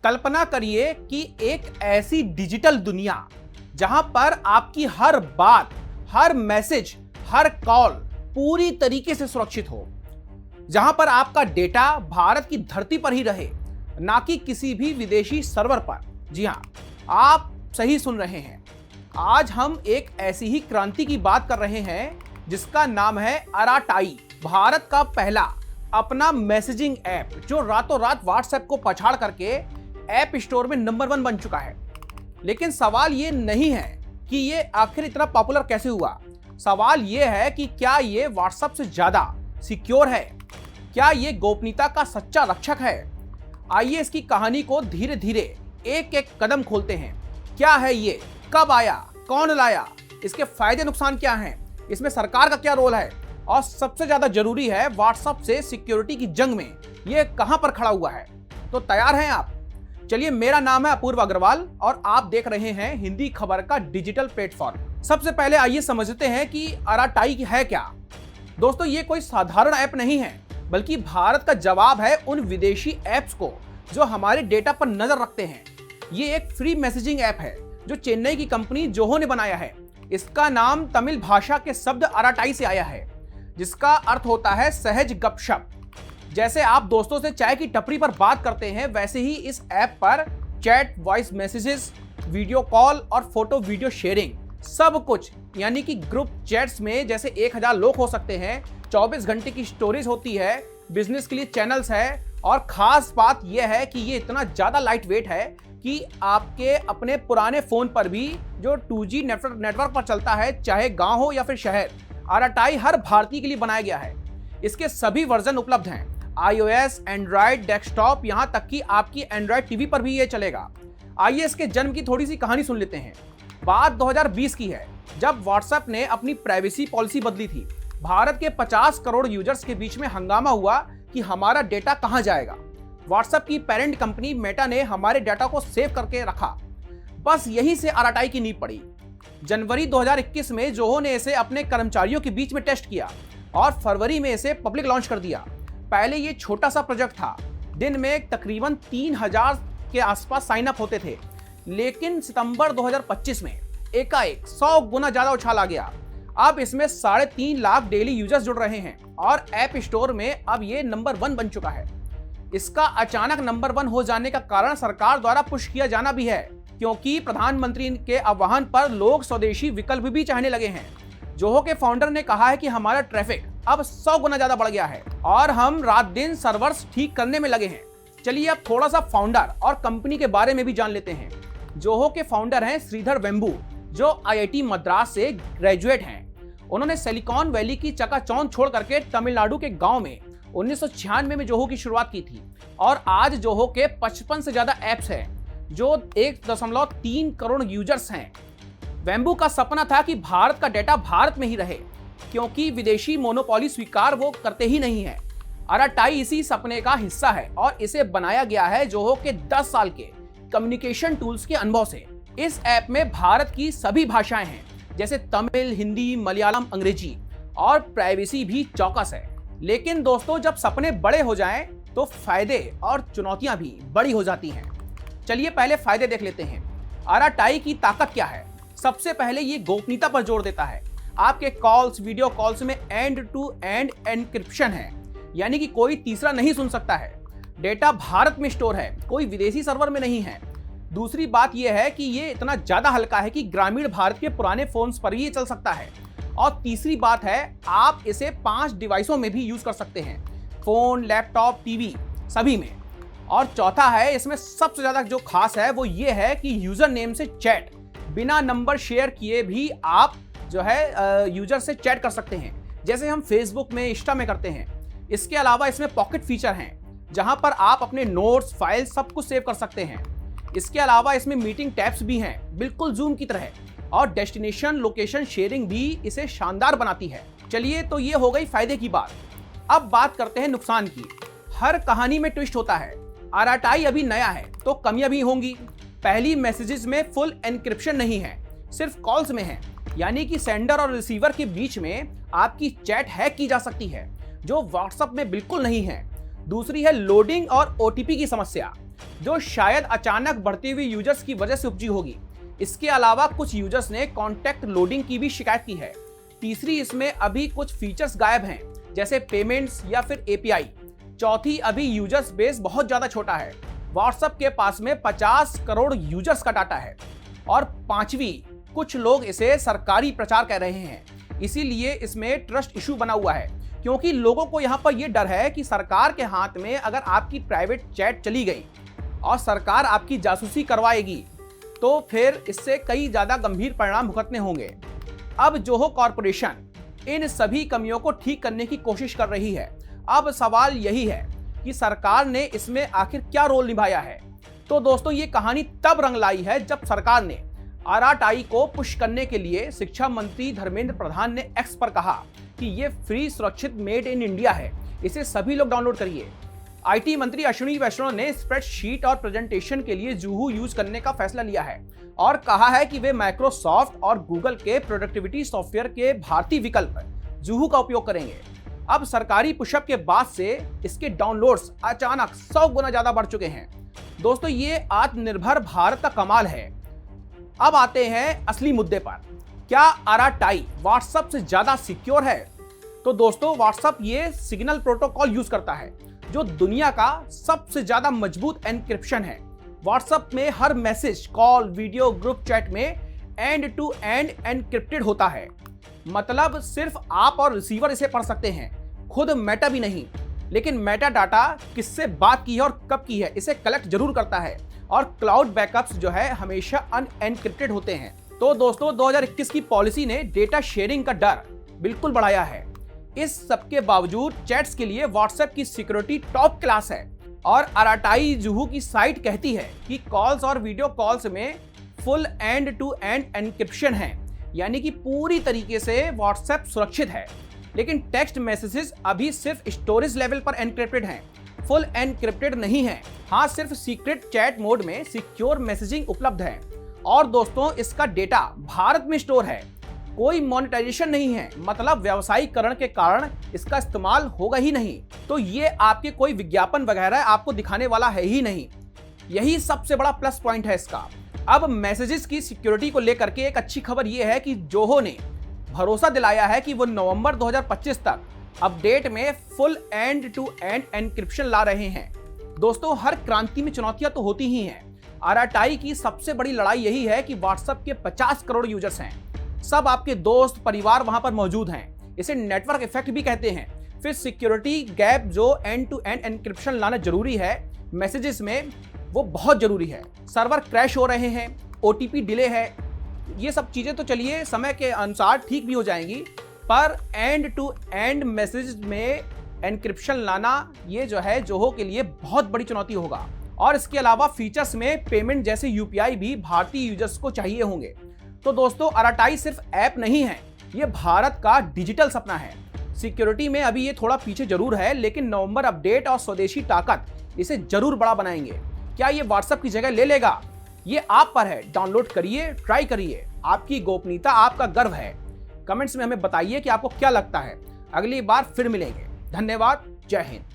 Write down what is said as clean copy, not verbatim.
कल्पना करिए कि एक ऐसी डिजिटल दुनिया जहां पर आपकी हर बात, हर मैसेज, हर कॉल पूरी तरीके से सुरक्षित हो, जहां पर आपका डेटा भारत की धरती पर ही रहे, ना कि किसी भी विदेशी सर्वर पर। जी हां, आप सही सुन रहे हैं। आज हम एक ऐसी ही क्रांति की बात कर रहे हैं जिसका नाम है अराटाई, भारत का पहला अपना मैसेजिंग ऐप जो रातों रात व्हाट्सएप को पछाड़ करके ऐप स्टोर में नंबर 1 बन चुका है। लेकिन सवाल ये नहीं है कि ये आखिर इतना पॉपुलर कैसे हुआ। सवाल ये है कि क्या ये व्हाट्सएप से ज्यादा सिक्योर है, क्या ये गोपनीयता का सच्चा रक्षक है। आइए इसकी कहानी को धीरे धीरे एक एक कदम खोलते हैं। क्या है ये, कब आया, कौन लाया, इसके फायदे नुकसान क्या हैं, इसमें सरकार का क्या रोल है, और सबसे ज्यादा जरूरी है व्हाट्सएप से सिक्योरिटी की जंग में ये कहां पर खड़ा हुआ है। तो तैयार हैं आप? चलिए, मेरा नाम है अपूर्व अग्रवाल और आप देख रहे हैं हिंदी खबर का डिजिटल प्लेटफॉर्म। सबसे पहले आइए समझते हैं कि अराटाई है क्या। दोस्तों, ये कोई साधारण ऐप नहीं है, बल्कि भारत का जवाब है उन विदेशी ऐप्स को जो हमारे डेटा पर नजर रखते हैं। ये एक फ्री मैसेजिंग ऐप है जो चेन्नई की कंपनी जोहो ने बनाया है। इसका नाम तमिल भाषा के शब्द अराटाई से आया है, जिसका अर्थ होता है सहज गपशप। जैसे आप दोस्तों से चाय की टपरी पर बात करते हैं, वैसे ही इस ऐप पर chat, voice messages, video call और फोटो वीडियो शेयरिंग सब कुछ, यानी कि ग्रुप चैट्स में जैसे 1000 लोग हो सकते हैं, 24 घंटे की स्टोरेज होती है, बिजनेस के लिए चैनल्स है, और खास बात यह है कि ये इतना ज्यादा लाइट वेट है कि आपके अपने पुराने फोन पर भी जो 2G नेटवर्क पर चलता है, चाहे गांव हो या फिर शहर, अराटाई हर भारतीय के लिए बनाया गया है। इसके सभी वर्जन उपलब्ध हैं, iOS, एंड्रॉइड, डेस्कटॉप, यहां तक कि आपकी एंड्रॉइड टीवी पर भी ये चलेगा। आइए इसके जन्म की थोड़ी सी कहानी सुन लेते हैं। बात 2020 की है, जब व्हाट्सएप ने अपनी प्राइवेसी पॉलिसी बदली थी। भारत के 50 करोड़ यूजर्स के बीच में हंगामा हुआ कि हमारा डेटा कहां जाएगा। व्हाट्सएप की पेरेंट कंपनी मेटा ने हमारे डेटा को सेव करके रखा। बस यहीं से अराटाई की नींव पड़ी। जनवरी 2021 में जोहो ने इसे अपने कर्मचारियों के बीच में टेस्ट किया और फरवरी में इसे पब्लिक लॉन्च कर दिया। पहले ये छोटा सा प्रोजेक्ट था, दिन में तकरीबन 3000 के आसपास साइन अप होते थे, लेकिन सितंबर 2025 में एकाएक 100 गुना ज्यादा उछाल आ गया। अब इसमें 3.5 लाख डेली यूजर्स जुड़ रहे हैं और ऐप स्टोर में अब ये नंबर 1 बन चुका है। इसका अचानक नंबर 1 हो जाने का कारण सरकार द्वारा पुश किया जाना भी है, क्योंकि प्रधानमंत्री के आह्वान पर लोग स्वदेशी विकल्प भी चाहने लगे हैं। जोहो के फाउंडर ने कहा है कि हमारा ट्रैफिक अब 100 गुना ज्यादा बढ़ गया है और हम रात दिन सर्वर्स ठीक करने में लगे हैं। चलिए अब थोड़ा सा फाउंडर और कंपनी के बारे में भी जान लेते हैं। जोहो के फाउंडर हैं श्रीधर वेम्बू, जो IIT मद्रास से ग्रेजुएट हैं। उन्होंने सिलिकॉन वैली की चकाचौंध छोड़ करके तमिलनाडु के गांव में 1996 में जोहो की शुरुआत की थी और आज जोहो के 55 से ज्यादा ऐप्स हैं जो 1.3 करोड़ यूजर्स हैं। वेम्बू का सपना था कि भारत का डेटा भारत में ही रहे, क्योंकि विदेशी मोनोपोली स्वीकार वो करते ही नहीं है। अराटाई इसी सपने का हिस्सा है और इसे बनाया गया है जोहो के 10 साल के कम्युनिकेशन टूल्स के अनुभव से। इस ऐप में भारत की सभी भाषाएं हैं, जैसे तमिल, हिंदी, मलयालम, अंग्रेजी, और प्राइवेसी भी चौकस है। लेकिन दोस्तों, जब सपने बड़े हो जाएं तो फायदे और चुनौतियां भी बड़ी हो जाती हैं। चलिए पहले फायदे देख लेते हैं। अराटाई की ताकत क्या है? सबसे पहले ये गोपनीयता पर जोर देता है। आपके कॉल्स, वीडियो कॉल्स में एंड टू एंड एन्क्रिप्शन है, यानी कि कोई तीसरा नहीं सुन सकता है। डेटा भारत में स्टोर है, कोई विदेशी सर्वर में नहीं है। दूसरी बात यह है कि ये इतना ज्यादा हल्का है कि ग्रामीण भारत के पुराने फोन्स पर ही ये चल सकता है। और तीसरी बात है, आप इसे 5 डिवाइसों में भी यूज कर सकते हैं, फोन, लैपटॉप, टीवी, सभी में। और चौथा है, इसमें सबसे ज्यादा जो खास है वो ये है कि यूजर नेम से चैट, बिना नंबर शेयर किए भी आप जो है यूजर से चैट कर सकते हैं, जैसे हम फेसबुक में, इंस्टा में करते हैं। इसके अलावा इसमें पॉकेट फीचर हैं, जहां पर आप अपने नोट्स, फाइल सब कुछ सेव कर सकते हैं। इसके अलावा इसमें मीटिंग टैब्स भी हैं, बिल्कुल जूम की तरह, और डेस्टिनेशन लोकेशन शेयरिंग भी इसे शानदार बनाती है। चलिए, तो ये हो गई फायदे की बात। अब बात करते हैं नुकसान की। हर कहानी में ट्विस्ट होता है। अराटाई अभी नया है तो कमियां भी होंगी। पहली, मैसेजेस में फुल एन्क्रिप्शन नहीं है, सिर्फ कॉल्स में है, यानी कि सेंडर और रिसीवर के बीच में आपकी चैट हैक की जा सकती है, जो व्हाट्सएप में बिल्कुल नहीं है। दूसरी है लोडिंग और OTP की समस्या। जो शायद अचानक बढ़ती हुई यूजर्स की वजह से उपजी होगी। इसके अलावा कुछ यूजर्स ने कॉन्टैक्ट लोडिंग की भी शिकायत की है। तीसरी, इसमें अभी कुछ फीचर्स गायब हैं, जैसे पेमेंट्स या फिर एपीआई। चौथी, अभी यूजर्स बेस बहुत ज्यादा छोटा है। व्हाट्सएप के पास में 50 करोड़ यूजर्स का डाटा है। और पांचवी, कुछ लोग इसे सरकारी प्रचार कह रहे हैं, इसीलिए इसमें ट्रस्ट इशू बना हुआ है, क्योंकि लोगों को यहां पर यह डर है कि सरकार के हाथ में अगर आपकी प्राइवेट चैट चली गई और सरकार आपकी जासूसी करवाएगी तो फिर इससे कई ज्यादा गंभीर परिणाम भुगतने होंगे। अब जोहो कॉरपोरेशन इन सभी कमियों को ठीक करने की कोशिश कर रही है। अब सवाल यही है कि सरकार ने इसमें आखिर क्या रोल निभाया है। तो दोस्तों, ये कहानी तब रंग लाई है जब सरकार ने आरटीआई को पुश करने के लिए शिक्षा मंत्री धर्मेंद्र प्रधान ने एक्स पर कहा कि ये फ्री, सुरक्षित, मेड इन इंडिया है, इसे सभी लोग डाउनलोड करिए। आईटी मंत्री अश्विनी वैष्णव ने स्प्रेडशीट और प्रेजेंटेशन के लिए जूहू यूज करने का फैसला लिया है और कहा है कि वे माइक्रोसॉफ्ट और गूगल के प्रोडक्टिविटी सॉफ्टवेयर के भारतीय विकल्प जूहू का उपयोग करेंगे। अब सरकारी पुशअप के बाद से इसके डाउनलोड्स अचानक 100 गुना ज्यादा बढ़ चुके हैं। दोस्तों, ये आत्मनिर्भर भारत का कमाल है। अब आते हैं असली मुद्दे पर। क्या आरटीआई व्हाट्सएप से ज्यादा सिक्योर है? तो दोस्तों, व्हाट्सएप ये सिग्नल प्रोटोकॉल यूज करता है, जो दुनिया का सबसे ज्यादा मजबूत एन्क्रिप्शन है। व्हाट्सएप में हर message, call, video, group chat में एंड टू एंड एन्क्रिप्टेड होता है। मतलब सिर्फ आप और रिसीवर इसे पढ़ सकते हैं, खुद मेटा भी नहीं। लेकिन मेटा डाटा किससे बात की है और कब की है, इसे कलेक्ट जरूर करता है। और क्लाउड बैकअप्स जो है हमेशा अनएन्क्रिप्टेड होते हैं। तो दोस्तों, 2021 की पॉलिसी ने डेटा शेयरिंग का डर बिल्कुल बढ़ाया है। इस सबके बावजूद चैट्स के लिए व्हाट्सएप की सिक्योरिटी टॉप क्लास है। और आरटीआई जूहू की साइट कहती है कि कॉल्स और वीडियो कॉल्स में full end to end encryption है, यानी कि पूरी तरीके से व्हाट्सएप सुरक्षित है। लेकिन टेक्स्ट मैसेजेस अभी सिर्फ स्टोरेज लेवल पर एन्क्रिप्टेड हैं, फुल एन्क्रिप्टेड नहीं है। हाँ, सिर्फ सीक्रेट चैट मोड में सिक्योर मैसेजिंग उपलब्ध है। और दोस्तों, इसका डेटा भारत में स्टोर है, कोई मोनेटाइजेशन नहीं है, मतलब व्यावसायीकरण के कारण इसका इस्तेमाल होगा ही नहीं। तो ये आपके कोई विज्ञापन वगैरह आपको दिखाने वाला है ही नहीं। यही सबसे बड़ा प्लस पॉइंट है इसका। अब मैसेजेस की सिक्योरिटी को लेकर के एक अच्छी खबर यह है कि जोहो ने भरोसा दिलाया है कि वो नवंबर 2025 तक अपडेट में full end to end encryption ला रहे हैं। दोस्तों, हर क्रांति में चुनौतियां तो होती ही हैं। आरटीआई की सबसे बड़ी लड़ाई यही है कि व्हाट्सएप के 50 करोड़ यूजर्स हैं, सब आपके दोस्त, परिवार वहां पर मौजूद हैं। इसे नेटवर्क इफेक्ट भी कहते हैं। फिर सिक्योरिटी गैप जो एंड टू एंड एन्क्रिप्शन लाना जरूरी है मैसेजेस में, वो बहुत जरूरी है। सर्वर क्रैश हो रहे हैं, ओटीपी डिले है, ये सब चीजें तो चलिए समय के अनुसार ठीक भी हो जाएंगी, पर एंड टू एंड मैसेज में एन्क्रिप्शन लाना ये जो है जोहो के लिए बहुत बड़ी चुनौती होगा। और इसके अलावा फीचर्स में पेमेंट जैसे यूपीआई भी भारतीय यूजर्स को चाहिए होंगे। तो दोस्तों, आरटीआई सिर्फ ऐप नहीं है, ये भारत का डिजिटल सपना है। सिक्योरिटी में अभी ये थोड़ा पीछे जरूर है, लेकिन नवंबर अपडेट और स्वदेशी ताकत इसे जरूर बड़ा बनाएंगे। क्या ये व्हाट्सएप की जगह ले लेगा? ये आप पर है। डाउनलोड करिए, ट्राई करिए। आपकी गोपनीयता आपका गर्व है। कमेंट्स में हमें बताइए कि आपको क्या लगता है। अगली बार फिर मिलेंगे। धन्यवाद। जय हिंद।